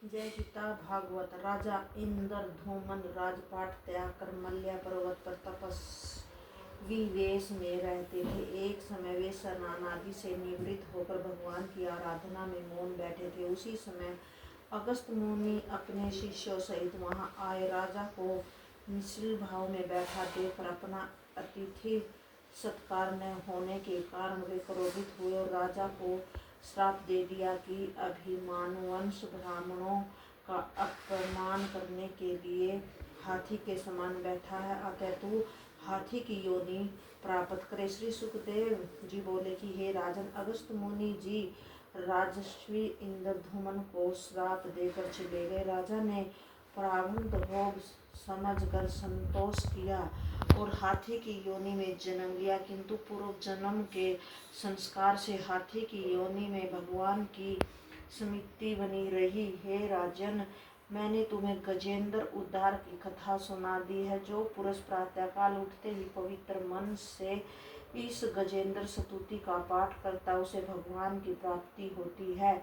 जय गीता भागवत। राजा इंद्रधूमन राजपाट त्याग कर मल्या पर्वत पर तपस्वी वेश में रहते थे। एक समय वे स्नान आदि से निवृत्त होकर भगवान की आराधना में मौन बैठे थे। उसी समय अगस्त मुनि अपने शिष्यों सहित वहां आए। राजा को निश्चल भाव में बैठा देखकर अपना अतिथि सत्कार न होने के कारण वे क्रोधित हुए और राजा को श्राप दे दिया कि अभिमानवंश ब्राह्मणों का अपमान करने के लिए हाथी के समान बैठा है, अतः तू हाथी की योनि प्राप्त करे। श्री सुखदेव जी बोले कि हे राजन, अगस्त मुनि जी राजस्वी इंद्रधूमन को श्राप देकर चले गए। राजा ने प्रारब्ध भोग समझकर संतोष किया और हाथी की योनि में जन्म लिया, किंतु पूर्व जन्म के संस्कार से हाथी की योनि में भगवान की स्मृति बनी रही। हे राजन, मैंने तुम्हें गजेंद्र उद्धार की कथा सुना दी है। जो पुरुष प्रातःकाल उठते ही पवित्र मन से इस गजेंद्र स्तुति का पाठ करता, उसे भगवान की प्राप्ति होती है,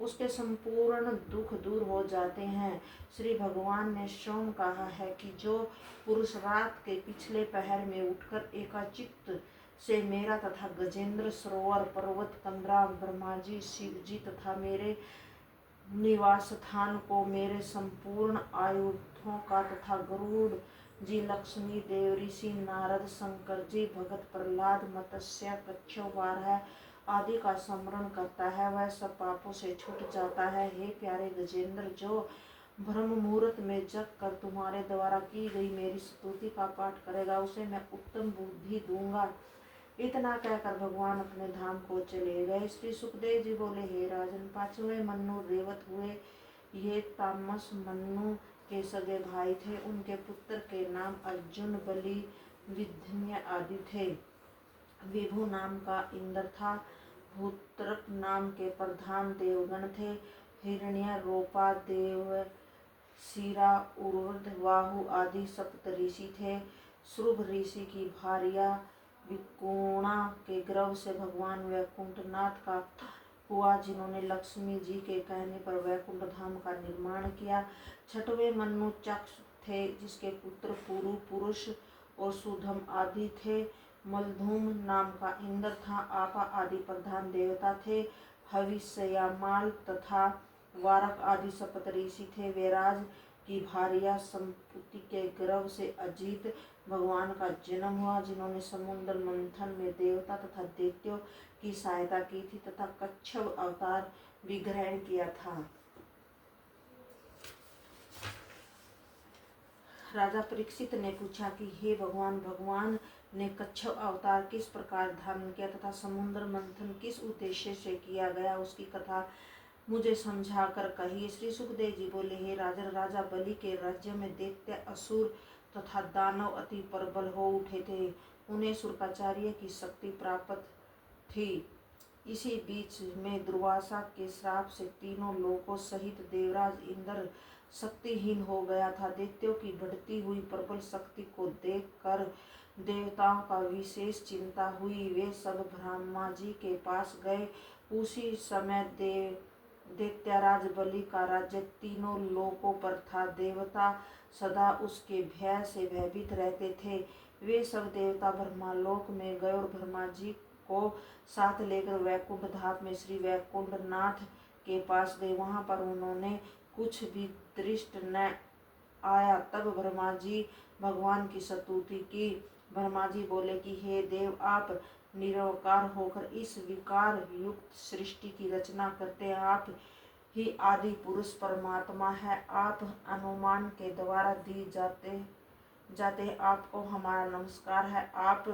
उसके संपूर्ण दुख दूर हो जाते हैं। श्री भगवान ने स्वयं कहा है कि जो पुरुष रात के पिछले पहर में उठकर एकाचित्त से मेरा तथा गजेंद्र सरोवर, पर्वत, कंदरा, ब्रह्मा जी, शिव जी तथा मेरे निवास स्थान को, मेरे संपूर्ण आयुधों का तथा गरुड़ जी, लक्ष्मी देव, ऋषि नारद, शंकर जी, भगत प्रहलाद, मत्स्य, कच्छप, वाराह आदि का स्मरण करता है, वह सब पापों से छूट जाता है। हे प्यारे गजेंद्र, जो ब्रह्म मुहूर्त में जग कर तुम्हारे द्वारा की गई मेरी स्तुति का पाठ करेगा, उसे मैं उत्तम बुद्धि दूंगा। इतना कहकर भगवान अपने धाम को चले गए। श्री सुखदेव जी बोले, हे राजन, पांचवें मन्नु रेवत हुए। ये तामस मन्नु के सगे भाई थे। उनके पुत्र के नाम अर्जुन, बलि, विंध्य आदि थे। विभु नाम का इंद्र था। भूत्रक नाम के प्रधान देवगण थे। हिरण्य, रोपा, देव शिरा, उर्वध, वाहु आदि सप्त ऋषि थे। श्रुभ ऋषि की भार्या विकुणा के गर्भ से भगवान वैकुंठनाथ का हुआ, जिन्होंने लक्ष्मी जी के कहने पर वैकुंठ धाम का निर्माण किया। छठवें मन्नु चक्ष थे, जिसके पुत्र पुरु, पुरुष और सुधम आदि थे। मलधूम नाम का इंद्र था। आपा आदि प्रधान देवता थे। हविष्यमाल तथा वारक आदि सप्त ऋषि थे। वैराज की भार्या संपुति के गर्भ से अजित भगवान का जन्म हुआ, जिन्होंने समुद्र मंथन में देवता तथा दैत्यों की सहायता की थी तथा कच्छप अवतार भी ग्रहण किया था। राजा परीक्षित ने पूछा कि हे भगवान ने कच्छप अवतार किस प्रकार धारण किया तथा समुद्र मंथन किस उद्देश्य से किया गया, उसकी कथा मुझे समझा कर कहिए। श्री सुखदेव जी बोले, हे राजन, राजा बलि के राज्य में दैत्य, असुर तथा दानव अति प्रबल हो उठे थे। उन्हें शुक्राचार्य की शक्ति प्राप्त थी। इसी बीच में दुर्वासा के श्राप से तीनों लोकों सहित देवराज इंद्र शक्तिहीन हो गया था। दैत्यों की बढ़ती हुई प्रबल शक्ति को देखकर देवताओं का विशेष चिंता हुई। वे सब ब्रह्मा जी के पास गए। उसी समय दैत्यराज बलि का राज्य तीनों लोकों पर था। देवता सदा उसके भय से भयभीत रहते थे। वे सब देवता ब्रह्मालोक में गए और ब्रह्मा जी को साथ लेकर वैकुंठ धाम में श्री वैकुंठनाथ के पास गए। वहां पर उन्होंने कुछ भी दृष्ट न आया। तब ब्रह्मा जी भगवान की स्तुति की। ब्रह्मा जी बोले कि हे देव, आप निराकार होकर इस विकार युक्त सृष्टि की रचना करते हैं। आप ही आदि पुरुष परमात्मा है। आप अनुमान के द्वारा दी जाते आपको हमारा नमस्कार है। आप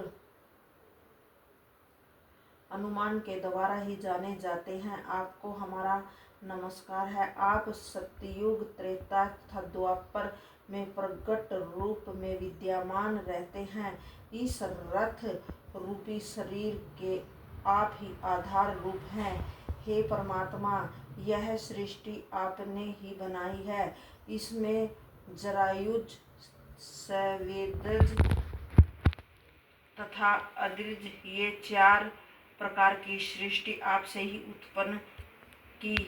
अनुमान के द्वारा ही जाने जाते हैं, आपको हमारा नमस्कार है। आप सतयुग, त्रेता तथा द्वापर में प्रकट रूप में विद्यमान रहते हैं। इस रथ रूपी शरीर के आप ही आधार रूप हैं। हे परमात्मा, यह सृष्टि आपने ही बनाई है। इसमें जरायुज, सवेदज तथा अद्रिज, ये चार प्रकार की सृष्टि आपसे ही उत्पन्न की